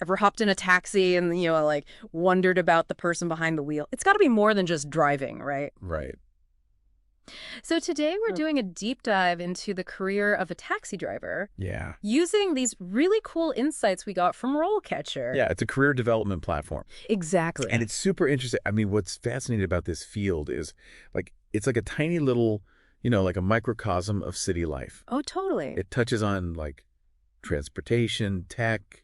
Ever hopped in a taxi and, like wondered about the person behind the wheel? It's got to be more than just driving, right? Right. So today we're doing a deep dive into the career of a taxi driver Yeah. using these really cool insights we got from RoleCatcher. Yeah, it's a career development platform. And Exactly. it's super interesting. I mean, what's fascinating about this field is it's like a tiny little, like a microcosm of city life. Oh, totally. It touches on like transportation, tech,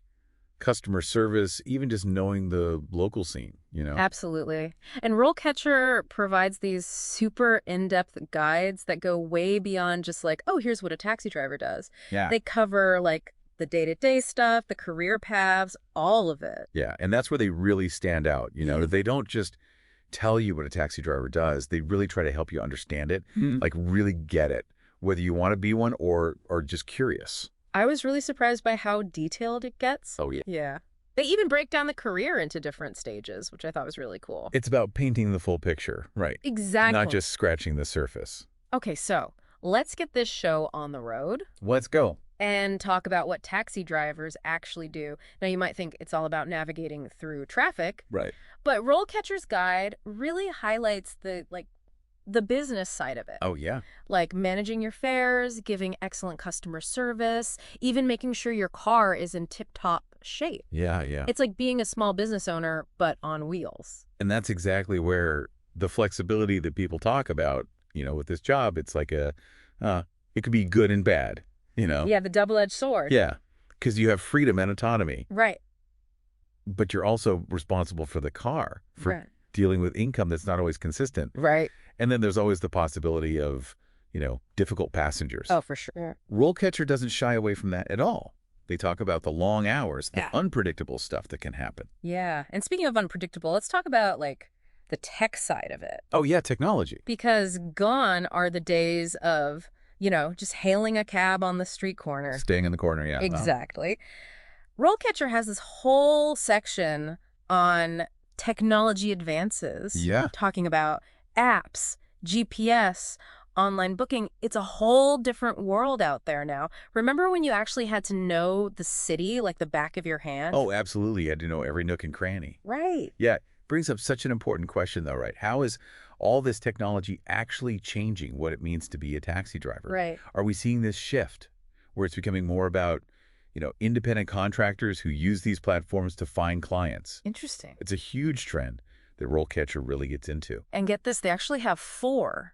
customer service, even just knowing the local scene. Absolutely. And RoleCatcher provides these super in-depth guides that go way beyond just like, oh, here's what a taxi driver does. Yeah. They cover like the day-to-day stuff, the career paths, all of it. Yeah. And that's where they really stand out. Yeah. They don't just tell you what a taxi driver does. They really try to help you understand it, like really get it, whether you want to be one or just curious. I was really surprised by how detailed it gets. Oh, yeah. Yeah. They even break down the career into different stages, which I thought was really cool. It's about painting the full picture, right? Exactly. Not just scratching the surface. Okay, so let's get this show on the road Let's go. and talk about what taxi drivers actually do. Now, you might think it's all about navigating through traffic, Right. but RoleCatcher's Guide really highlights the business side of it. Oh, yeah. Like managing your fares, giving excellent customer service, even making sure your car is in tip-top shape. Yeah, yeah. It's like being a small business owner, but on wheels. And that's exactly where the flexibility that people talk about, with this job, it's like it could be good and bad. Yeah, the double-edged sword. Yeah, because you have freedom and autonomy, Right. but you're also responsible for the car, for Right. dealing with income that's not always consistent. Right. And then there's always the possibility of, difficult passengers. Oh, for sure. RoleCatcher doesn't shy away from that at all. They talk about the long hours, the Yeah. unpredictable stuff that can happen. Yeah. And speaking of unpredictable, let's talk about the tech side of it. Oh, yeah, technology. Because gone are the days of, just hailing a cab on the street corner. Staying in the corner, yeah. Exactly. RoleCatcher has this whole section on technology advances. Yeah. Talking about apps, GPS, online booking. It's a whole different world out there now. Remember when you actually had to know the city like the back of your hand? Oh, absolutely. You had to know every nook and cranny. Right. Yeah. Brings up such an important question, though, right? How is all this technology actually changing what it means to be a taxi driver? Right. Are we seeing this shift where it's becoming more about, independent contractors who use these platforms to find clients? Interesting. It's a huge trend that RoleCatcher really gets into. And get this, they actually have four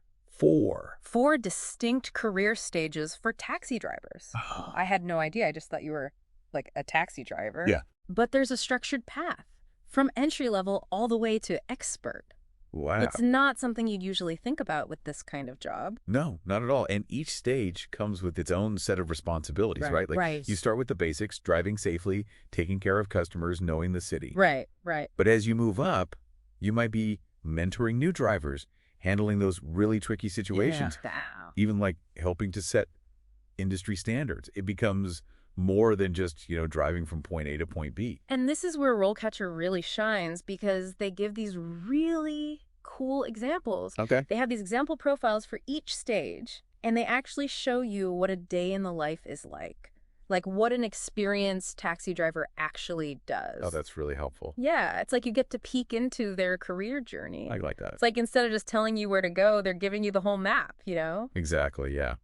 distinct career stages for taxi drivers. I had no idea. I just thought you were like a taxi driver. Yeah. But there's a structured path from entry level all the way to expert. Wow. It's not something you'd usually think about with this kind of job. No, not at all. And each stage comes with its own set of responsibilities, right? Like Right. you start with the basics, driving safely, taking care of customers, knowing the city. Right. Right. But as you move up, you might be mentoring new drivers, handling those really tricky situations, Yeah. even like helping to set industry standards. It becomes more than just, driving from point A to point B. And this is where RoleCatcher really shines because they give these really cool examples. Okay. They have these example profiles for each stage, and they actually show you what a day in the life is like what an experienced taxi driver actually does. Oh, that's really helpful. Yeah, it's like you get to peek into their career journey. I like that. It's like instead of just telling you where to go, they're giving you the whole map. Exactly, yeah.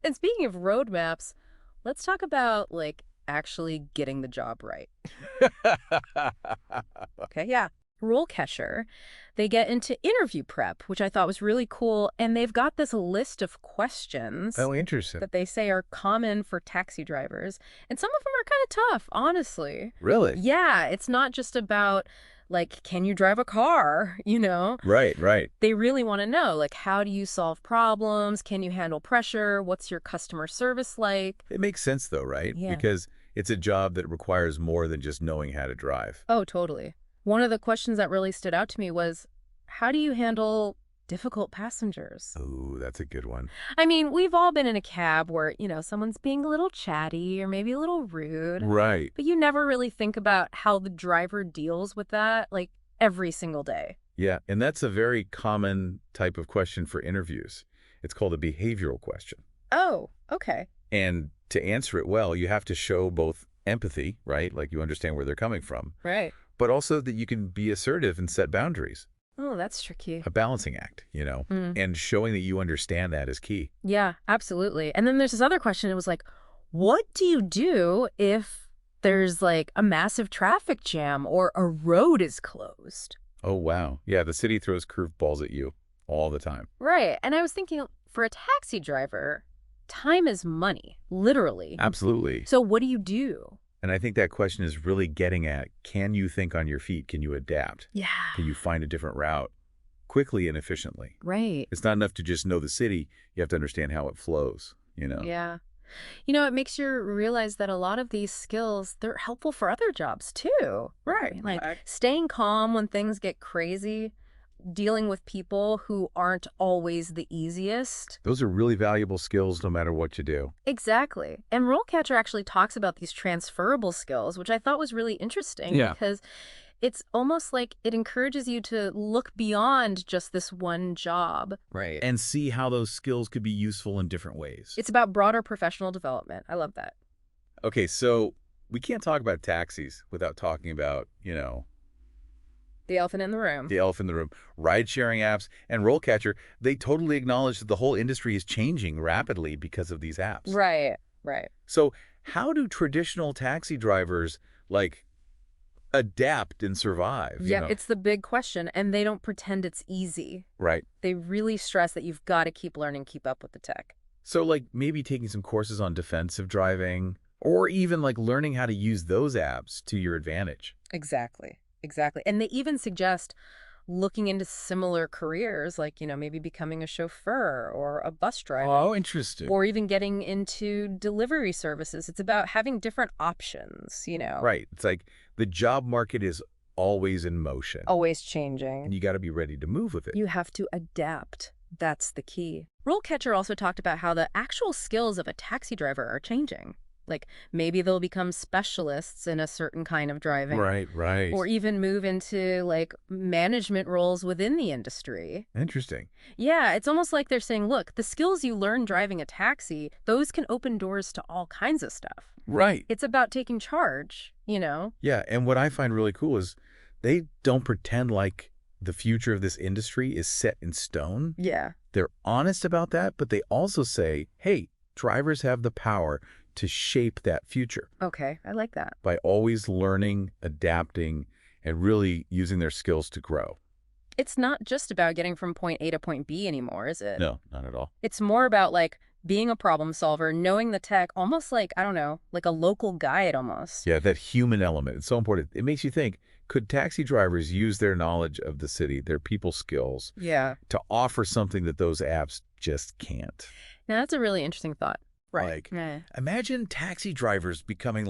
And speaking of roadmaps, let's talk about actually getting the job right. Okay, yeah. RoleCatcher, they get into interview prep, which I thought was really cool. And they've got this list of questions Oh, interesting. that they say are common for taxi drivers. And some of them are kind of tough, honestly. Really? Yeah, it's not just about, can you drive a car, Right, right. They really want to know, how do you solve problems? Can you handle pressure? What's your customer service like? It makes sense, though, right? Yeah. Because it's a job that requires more than just knowing how to drive. Oh, totally. One of the questions that really stood out to me was, how do you handle difficult passengers? Oh, that's a good one. I mean, we've all been in a cab where, someone's being a little chatty or maybe a little rude, Right. but you never really think about how the driver deals with that, every single day. Yeah, and that's a very common type of question for interviews. It's called a behavioral question. Oh, okay. And to answer it well, you have to show both empathy, right? Like you understand where they're coming from, Right. but also that you can be assertive and set boundaries. Oh, that's tricky. A balancing act, Mm. and showing that you understand that is key. Yeah, absolutely. And then there's this other question. It was like, what do you do if there's like a massive traffic jam or a road is closed? Oh, wow. Yeah, the city throws curveballs at you all the time. Right. And I was thinking, for a taxi driver, time is money, literally. Absolutely. So what do you do? And I think that question is really getting at, can you think on your feet? Can you adapt? Yeah. Can you find a different route quickly and efficiently? Right. It's not enough to just know the city. You have to understand how it flows. Yeah. It makes you realize that a lot of these skills, they're helpful for other jobs too. Right. Like staying calm when things get crazy, dealing with people who aren't always the easiest. Those are really valuable skills no matter what you do. Exactly. And RoleCatcher actually talks about these transferable skills, which I thought was really interesting Yeah. because it's almost like it encourages you to look beyond just this one job. Right. And see how those skills could be useful in different ways. It's about broader professional development. I love that. Okay, so we can't talk about taxis without talking about, The elephant in the room. the elephant in the room. Ride-sharing apps and RoleCatcher, they totally acknowledge that the whole industry is changing rapidly because of these apps. Right, right. So how do traditional taxi drivers, adapt and survive? Yeah, it's the big question, and they don't pretend it's easy. Right. They really stress that you've got to keep learning, keep up with the tech. So, maybe taking some courses on defensive driving, or even, learning how to use those apps to your advantage. Exactly, exactly. And they even suggest looking into similar careers, like, maybe becoming a chauffeur or a bus driver. Oh, interesting. Or even getting into delivery services. It's about having different options. Right. It's like the job market is always in motion. Always changing. And you got to be ready to move with it. You have to adapt. That's the key. RoleCatcher also talked about how the actual skills of a taxi driver are changing. Like maybe they'll become specialists in a certain kind of driving. Right, right. Or even move into management roles within the industry. Interesting. Yeah, it's almost like they're saying, look, the skills you learn driving a taxi, those can open doors to all kinds of stuff. Right. It's about taking charge. Yeah, and what I find really cool is they don't pretend like the future of this industry is set in stone. Yeah. They're honest about that, but they also say, hey, drivers have the power to shape that future Okay, I like that. by always learning, adapting, and really using their skills to grow. It's not just about getting from point A to point B anymore, is it? No, not at all. It's more about being a problem solver, knowing the tech, almost I don't know, like a local guide almost. Yeah, that human element. It's so important. It makes you think, could taxi drivers use their knowledge of the city, their people skills, Yeah. to offer something that those apps just can't? Now that's a really interesting thought. Right. Yeah. Imagine taxi drivers becoming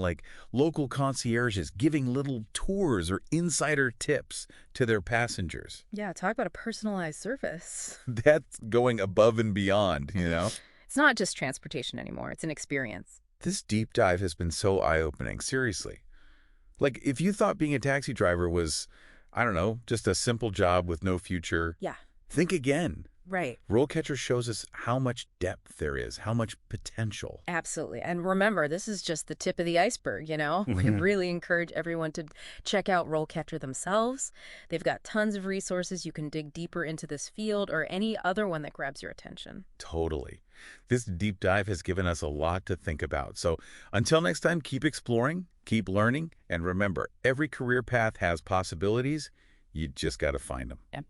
local concierges, giving little tours or insider tips to their passengers. Yeah, talk about a personalized service. That's going above and beyond. It's not just transportation anymore. It's an experience. This deep dive has been so eye-opening, seriously. If you thought being a taxi driver was, I don't know, just a simple job with no future, Yeah. think again. Right. RoleCatcher shows us how much depth there is, how much potential. Absolutely. And remember, this is just the tip of the iceberg. We really encourage everyone to check out RoleCatcher themselves. They've got tons of resources. You can dig deeper into this field or any other one that grabs your attention. Totally. This deep dive has given us a lot to think about. So until next time, keep exploring, keep learning, and remember, every career path has possibilities. You just got to find them. Yep.